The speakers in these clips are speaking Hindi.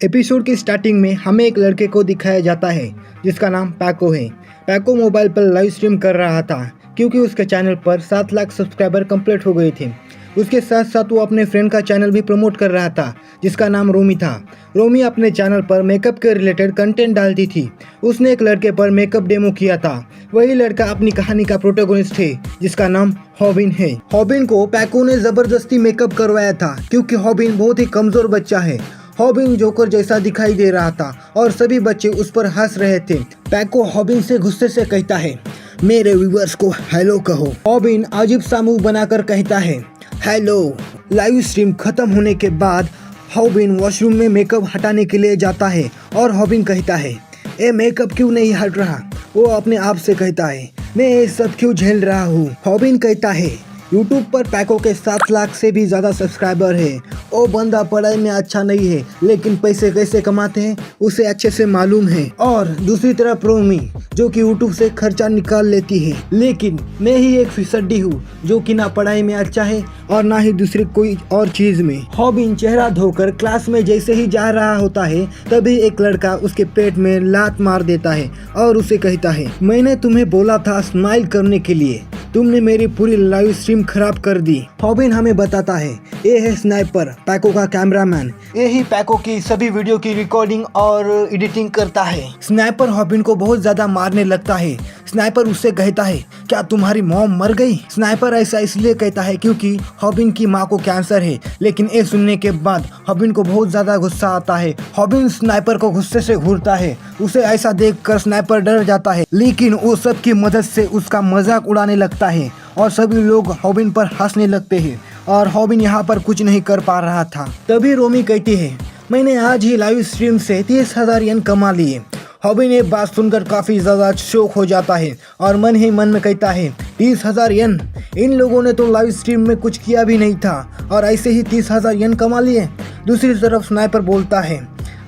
एपिसोड की स्टार्टिंग में हमें एक लड़के को दिखाया जाता है जिसका नाम पैको है। पैको मोबाइल पर लाइव स्ट्रीम कर रहा था क्योंकि उसके चैनल पर 7 लाख सब्सक्राइबर कंप्लीट हो गए थे। उसके साथ साथ वो अपने फ्रेंड का चैनल भी प्रमोट कर रहा था जिसका नाम रोमी था। रोमी अपने चैनल पर मेकअप के रिलेटेड कंटेंट डालती थी। उसने एक लड़के पर मेकअप डेमो किया था। वही लड़का अपनी कहानी का प्रोटोगोनिस्ट है जिसका नाम हॉबिन है। हॉबिन को पैको ने जबरदस्ती मेकअप करवाया था क्योंकि हॉबिन बहुत ही कमजोर बच्चा है। हॉबिन जोकर जैसा दिखाई दे रहा था और सभी बच्चे उस पर हंस रहे थे। पैको हॉबिन से गुस्से से कहता है, मेरे व्यूअर्स को हेलो कहो। हॉबिन अजीब सा मुंह बनाकर कहता है, हेलो। लाइव स्ट्रीम खत्म होने के बाद हॉबिन वॉशरूम में मेकअप हटाने के लिए जाता है और हॉबिन कहता है, ये मेकअप क्यों नहीं हट रहा। वो अपने आप से कहता है, मैं ये सब क्यों झेल रहा हूँ। हॉबिन कहता है, यूट्यूब पर पैको के 7 लाख से भी ज़्यादा सब्सक्राइबर है। वो बंदा पढ़ाई में अच्छा नहीं है लेकिन पैसे कैसे कमाते हैं उसे अच्छे से मालूम है। और दूसरी तरफ रोमी जो कि यूट्यूब से खर्चा निकाल लेती है, लेकिन मैं ही एक फिसड्डी हूँ जो कि ना पढ़ाई में अच्छा है और ना ही दूसरी कोई और चीज में। हॉबिन चेहरा धोकर क्लास में जैसे ही जा रहा होता है तभी एक लड़का उसके पेट में लात मार देता है और उसे कहता है, मैंने तुम्हें बोला था स्माइल करने के लिए, तुमने मेरी पूरी लाइव स्ट्रीम खराब कर दी। हॉबिन हमें बताता है, ये है स्नाइपर, पैको का कैमरामैन। ये ही पैको की सभी वीडियो की रिकॉर्डिंग और एडिटिंग करता है। स्नाइपर हॉबिन को बहुत ज्यादा मारने लगता है। स्नाइपर उससे कहता है, क्या तुम्हारी मॉम मर गई। स्नाइपर ऐसा इसलिए कहता है क्योंकि हॉबिन की माँ को कैंसर है, लेकिन ये सुनने के बाद हॉबिन को बहुत ज्यादा गुस्सा आता है। हॉबिन स्नाइपर को गुस्से से घूरता है। उसे ऐसा देखकर स्नाइपर डर जाता है, लेकिन वो सबकी मदद से उसका मजाक उड़ाने लगता है और सभी लोग हॉबिन पर हंसने लगते हैं और हॉबिन यहाँ पर कुछ नहीं कर पा रहा था। तभी रोमी कहती है, मैंने आज ही लाइव स्ट्रीम से 30,000 येन कमा लिए। हॉबिन ये बात सुनकर काफी ज्यादा शौक हो जाता है और मन ही मन में कहता है, 30,000 येन, इन लोगों ने तो लाइव स्ट्रीम में कुछ किया भी नहीं था और ऐसे ही 30,000 येन कमा लिए। दूसरी तरफ स्नाइपर बोलता है,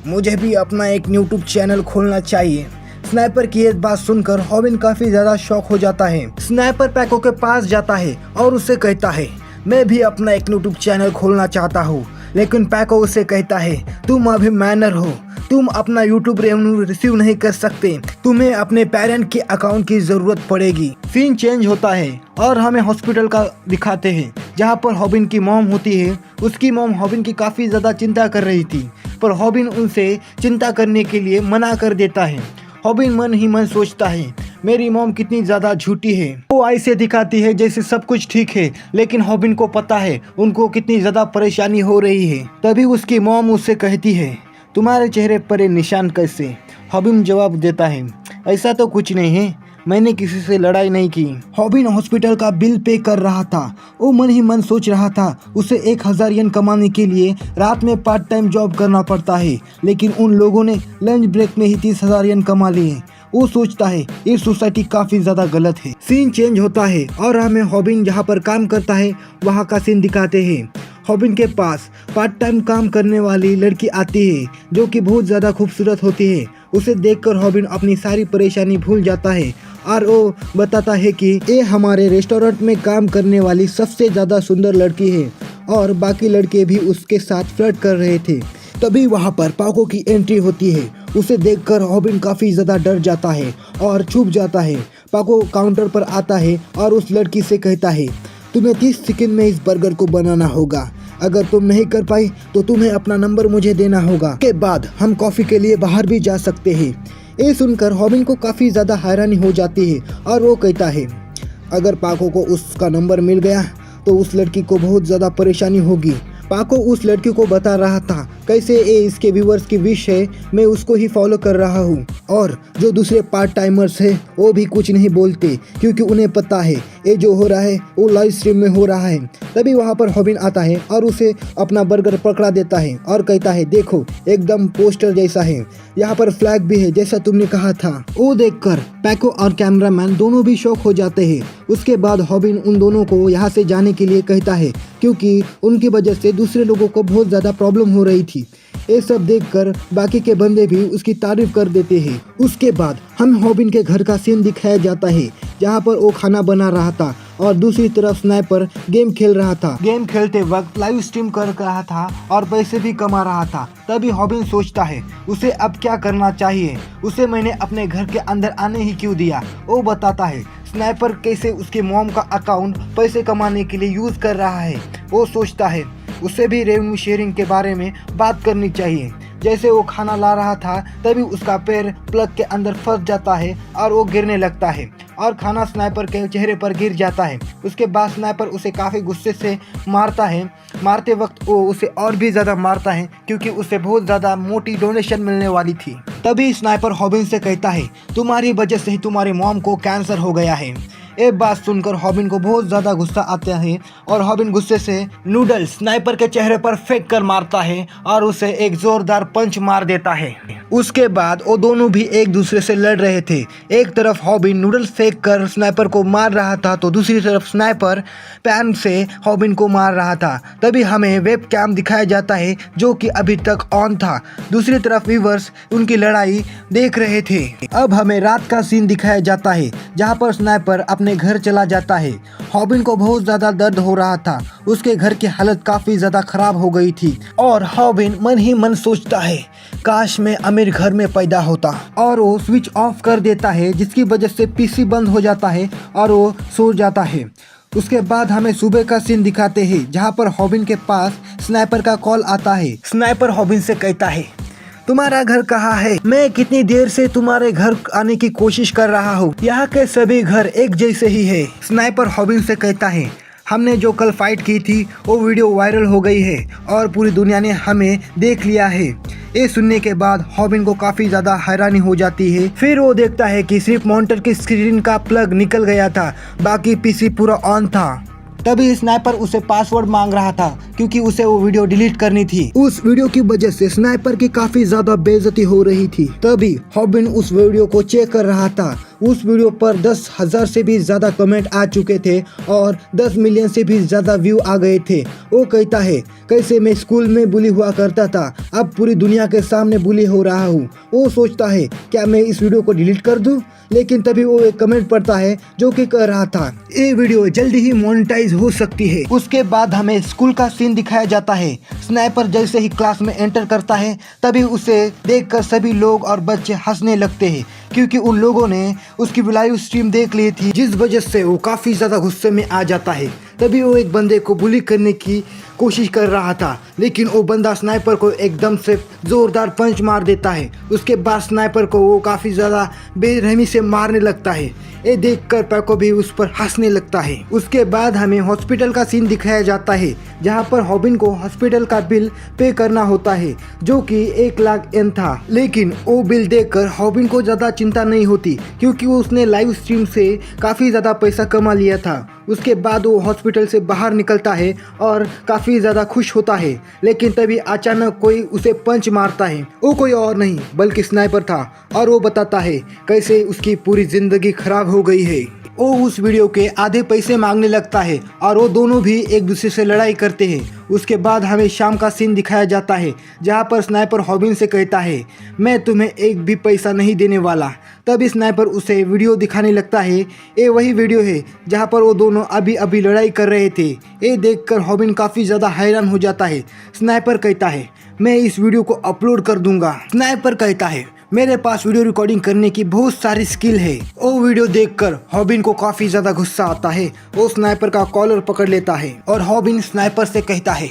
मुझे भी अपना एक यूट्यूब चैनल खोलना चाहिए। स्नाइपर की ये बात सुनकर हॉबिन काफी ज्यादा शॉक हो जाता है। स्नाइपर पैको के पास जाता है और उससे कहता है, मैं भी अपना एक यूट्यूब चैनल खोलना चाहता हूँ, लेकिन पैको उसे कहता है, तुम अभी माइनर हो, तुम अपना यूट्यूब रेवेन्यू रिसीव नहीं कर सकते, तुम्हें अपने पेरेंट के अकाउंट की जरूरत पड़ेगी। सीन चेंज होता है और हमें हॉस्पिटल का दिखाते हैं जहाँ पर हॉबिन की मॉम होती है। उसकी मॉम हॉबिन की काफी ज्यादा चिंता कर रही थी, पर हॉबिन उनसे चिंता करने के लिए मना कर देता है। हॉबिन मन ही मन सोचता है, मेरी मॉम कितनी ज्यादा झूठी है। वो ऐसे दिखाती है जैसे सब कुछ ठीक है, लेकिन हॉबिन को पता है उनको कितनी ज्यादा परेशानी हो रही है। तभी उसकी मॉम उससे कहती है, तुम्हारे चेहरे पर ये निशान कैसे। हॉबिन जवाब देता है, ऐसा तो कुछ नहीं है, मैंने किसी से लड़ाई नहीं की। हॉबिन हॉस्पिटल का बिल पे कर रहा था। वो मन ही मन सोच रहा था उसे 1,000 येन कमाने के लिए रात में पार्ट टाइम जॉब करना पड़ता है, लेकिन उन लोगों ने लंच ब्रेक में ही 30,000 येन कमा लिए। वो सोचता है ये सोसाइटी काफी ज्यादा गलत है। सीन चेंज होता है और हमें हॉबिन जहाँ पर काम करता है वहाँ का सीन दिखाते हैं। हॉबिन के पास पार्ट टाइम काम करने वाली लड़की आती है जो कि बहुत ज़्यादा खूबसूरत होती है। उसे देखकर हॉबिन अपनी सारी परेशानी भूल जाता है और वो बताता है कि ये हमारे रेस्टोरेंट में काम करने वाली सबसे ज़्यादा सुंदर लड़की है और बाकी लड़के भी उसके साथ फ्लर्ट कर रहे थे। तभी वहाँ पर पैको की एंट्री होती है। उसे देखकर हॉबिन काफ़ी ज़्यादा डर जाता है और छुप जाता है। पैको काउंटर पर आता है और उस लड़की से कहता है, तुम्हें 30 सेकंड में इस बर्गर को बनाना होगा, अगर तुम नहीं कर पाई तो तुम्हें अपना नंबर मुझे देना होगा, के बाद हम कॉफ़ी के लिए बाहर भी जा सकते हैं। ये सुनकर हॉबिन को काफ़ी ज़्यादा हैरानी हो जाती है और वो कहता है, अगर पैको को उसका नंबर मिल गया तो उस लड़की को बहुत ज़्यादा परेशानी होगी। पैको उस लड़की को बता रहा था कैसे ये इसके व्यूवर्स की विश है, मैं उसको ही फॉलो कर रहा हूँ। और जो दूसरे पार्ट टाइमर्स है वो भी कुछ नहीं बोलते क्योंकि उन्हें पता है ये जो हो रहा है वो लाइव स्ट्रीम में हो रहा है। तभी वहाँ पर हॉबिन आता है और उसे अपना बर्गर पकड़ा देता है और कहता है, देखो एकदम पोस्टर जैसा है, यहाँ पर फ्लैग भी है जैसा तुमने कहा था। वो देखकर पैको और कैमरामैन दोनों भी शॉक हो जाते हैं। उसके बाद हॉबिन उन दोनों को यहाँ से जाने के लिए कहता है क्योंकि उनकी वजह से दूसरे लोगों को बहुत ज़्यादा प्रॉब्लम हो रही थी। ये सब देखकर बाकी के बंदे भी उसकी तारीफ कर देते हैं। उसके बाद हम हॉबिन के घर का सीन दिखाया जाता है जहाँ पर वो खाना बना रहा था और दूसरी तरफ स्नाइपर गेम खेल रहा था। गेम खेलते वक्त लाइव स्ट्रीम कर रहा था और पैसे भी कमा रहा था। तभी हॉबिन सोचता है उसे अब क्या करना चाहिए, उसे मैंने अपने घर के अंदर आने ही क्यों दिया। वो बताता है स्नाइपर कैसे उसके मॉम का अकाउंट पैसे कमाने के लिए यूज़ कर रहा है। वो सोचता है उसे भी रेवेन्यू शेयरिंग के बारे में बात करनी चाहिए। जैसे वो खाना ला रहा था तभी उसका पैर प्लग के अंदर फंस जाता है और वो गिरने लगता है और खाना स्नाइपर के चेहरे पर गिर जाता है। उसके बाद स्नाइपर उसे काफ़ी गुस्से से मारता है। मारते वक्त वो उसे और भी ज़्यादा मारता है क्योंकि उसे बहुत ज़्यादा मोटी डोनेशन मिलने वाली थी। तभी स्नाइपर हॉबिन से कहता है तुम्हारी वजह से ही तुम्हारी मॉम को कैंसर हो गया है। ये बात सुनकर हॉबिन को बहुत ज़्यादा गुस्सा आता है और हॉबिन गुस्से से नूडल्स स्नाइपर के चेहरे पर फेंक कर मारता है और उसे एक जोरदार पंच मार देता है। उसके बाद वो दोनों भी एक दूसरे से लड़ रहे थे। एक तरफ हॉबिन नूडल्स फेंक कर स्नाइपर को मार रहा था तो दूसरी तरफ स्नाइपर पैन से हॉबिन को मार रहा था। तभी हमें वेब कैम दिखाया जाता है जो कि अभी तक ऑन था। दूसरी तरफ व्यूअर्स उनकी लड़ाई देख रहे थे। अब हमें रात का सीन दिखाया जाता है जहाँ पर स्नाइपर अपने घर चला जाता है। हॉबिन को बहुत ज्यादा दर्द हो रहा था। उसके घर की हालत काफी ज्यादा खराब हो गई थी और हॉबिन मन ही मन सोचता है काश मैं अमीर घर में पैदा होता। और वो स्विच ऑफ कर देता है जिसकी वजह से पीसी बंद हो जाता है और वो सो जाता है। उसके बाद हमें सुबह का सीन दिखाते हैं जहाँ पर हॉबिन के पास स्नाइपर का कॉल आता है। स्नाइपर हॉबिन से कहता है तुम्हारा घर कहाँ है? मैं कितनी देर से तुम्हारे घर आने की कोशिश कर रहा हूँ। यहाँ के सभी घर एक जैसे ही है। स्नाइपर हॉबिन से कहता है हमने जो कल फाइट की थी वो वीडियो वायरल हो गई है और पूरी दुनिया ने हमें देख लिया है। ये सुनने के बाद हॉबिन को काफ़ी ज़्यादा हैरानी हो जाती है। फिर वो देखता है कि सिर्फ मॉनिटर की स्क्रीन का प्लग निकल गया था, बाकी पीसी पूरा ऑन था। तभी स्नाइपर उसे पासवर्ड मांग रहा था क्योंकि उसे वो वीडियो डिलीट करनी थी। उस वीडियो की वजह से स्नाइपर की काफी ज्यादा बेइज्जती हो रही थी। तभी हॉबिन उस वीडियो को चेक कर रहा था। उस वीडियो पर 10,000 से भी ज्यादा कमेंट आ चुके थे और 10 मिलियन से भी ज्यादा व्यू आ गए थे। वो कहता है कैसे मैं स्कूल में बुली हुआ करता था, अब पूरी दुनिया के सामने बुली हो रहा हूँ। वो सोचता है क्या मैं इस वीडियो को डिलीट कर दूं? लेकिन तभी वो एक कमेंट पढ़ता है जो कि कह रहा था ये वीडियो जल्दी ही मोनेटाइज हो सकती है। उसके बाद हमें स्कूल का सीन दिखाया जाता है। स्नाइपर जैसे ही क्लास में एंटर करता है तभी उसे देखकर सभी लोग और बच्चे हंसने लगते हैं क्योंकि उन लोगों ने उसकी लाइव स्ट्रीम देख ली थी, जिस वजह से वो काफ़ी ज़्यादा गुस्से में आ जाता है। तभी वो एक बंदे को बुली करने की कोशिश कर रहा था लेकिन वो बंदा स्नाइपर को एकदम से जोरदार पंच मार देता है। उसके बाद स्नाइपर को वो काफ़ी ज़्यादा बेरहमी से मारने लगता है। ये देखकर पैको भी उस पर हंसने लगता है। उसके बाद हमें हॉस्पिटल का सीन दिखाया जाता है जहाँ पर हॉबिन को हॉस्पिटल का बिल पे करना होता है जो कि 1 लाख एन था। लेकिन वो बिल देखकर हॉबिन को ज़्यादा चिंता नहीं होती क्योंकि उसने लाइव स्ट्रीम से काफ़ी ज़्यादा पैसा कमा लिया था। उसके बाद वो हॉस्पिटल से बाहर निकलता है और काफ़ी ज़्यादा खुश होता है। लेकिन तभी अचानक कोई उसे पंच मारता है। वो कोई और नहीं बल्कि स्नाइपर था और वो बताता है कैसे उसकी पूरी ज़िंदगी खराब हो गई है। वो उस वीडियो के आधे पैसे मांगने लगता है और वो दोनों भी एक दूसरे से लड़ाई करते हैं। उसके बाद हमें शाम का सीन दिखाया जाता है जहाँ पर स्नाइपर हॉबिन से कहता है मैं तुम्हें एक भी पैसा नहीं देने वाला। तभी स्नाइपर उसे वीडियो दिखाने लगता है। ये वही वीडियो है जहाँ पर वो दोनों अभी अभी लड़ाई कर रहे थे। ये देखकर हॉबिन काफ़ी ज़्यादा हैरान हो जाता है। स्नाइपर कहता है मैं इस वीडियो को अपलोड कर दूंगा। स्नाइपर कहता है मेरे पास वीडियो रिकॉर्डिंग करने की बहुत सारी स्किल है। वो वीडियो देखकर हॉबिन को काफी ज्यादा गुस्सा आता है। वो स्नाइपर का कॉलर पकड़ लेता है और हॉबिन स्नाइपर से कहता है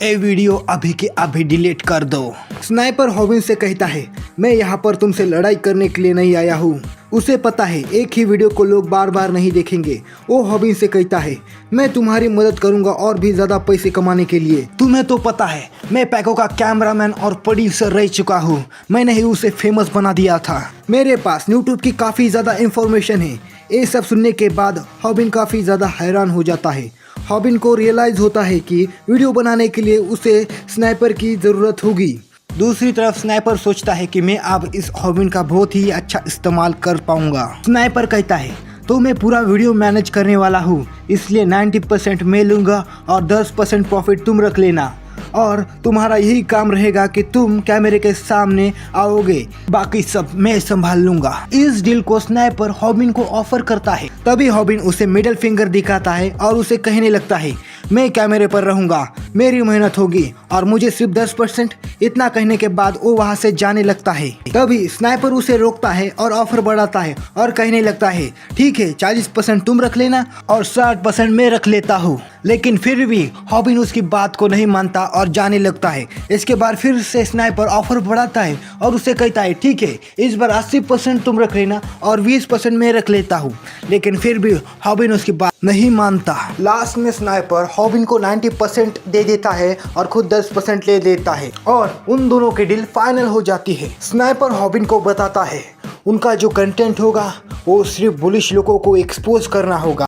ये वीडियो अभी के अभी डिलीट कर दो। स्नाइपर हॉबिन से कहता है मैं यहाँ पर तुमसे लड़ाई करने के लिए नहीं आया हूँ। उसे पता है एक ही वीडियो को लोग बार बार नहीं देखेंगे। वो हॉबिन से कहता है मैं तुम्हारी मदद करूंगा और भी ज्यादा पैसे कमाने के लिए। तुम्हें तो पता है मैं पैको का कैमरामैन और प्रोड्यूसर रह चुका हूँ। मैंने ही उसे फेमस बना दिया था। मेरे पास यूट्यूब की काफ़ी ज़्यादा इंफॉर्मेशन है। ये सब सुनने के बाद हॉबिन काफ़ी ज़्यादा हैरान हो जाता है। हॉबिन को रियलाइज़ होता है कि वीडियो बनाने के लिए उसे स्नाइपर की ज़रूरत होगी। दूसरी तरफ स्नाइपर सोचता है कि मैं अब इस हॉबिन का बहुत ही अच्छा इस्तेमाल कर पाऊंगा। स्नाइपर कहता है तो मैं पूरा वीडियो मैनेज करने वाला हूँ, इसलिए 90% मैं लूँगा और 10% प्रॉफिट तुम रख लेना। और तुम्हारा यही काम रहेगा कि तुम कैमरे के सामने आओगे, बाकी सब मैं संभाल लूंगा। इस डील को स्नाइपर हॉबिन को ऑफर करता है। तभी हॉबिन उसे मिडिल फिंगर दिखाता है और उसे कहने लगता है, मैं कैमरे पर रहूंगा, मेरी मेहनत होगी और मुझे सिर्फ 10%। इतना कहने के बाद वो वहां से जाने लगता है। तभी स्नाइपर उसे रोकता है और ऑफर बढ़ाता है और कहने लगता है, ठीक है 40% तुम रख लेना और 60% मैं रख लेता हूँ। लेकिन फिर भी हॉबिन उसकी बात को नहीं मानता और जाने लगता है। इसके बाद फिर से स्नाइपर ऑफर बढ़ाता है और उसे कहता है, ठीक है इस बार 80% तुम रख लेना और 20% मैं रख लेता हूँ। लेकिन फिर भी हॉबिन उसकी बात नहीं मानता। लास्ट में स्नाइपर हॉबिन को 90% दे देता है और खुद 10% ले लेता है और उन दोनों की डील फाइनल हो जाती है। स्नाइपर हॉबिन को बताता है उनका जो कंटेंट होगा वो सिर्फ बुलिश लोगों को एक्सपोज करना होगा।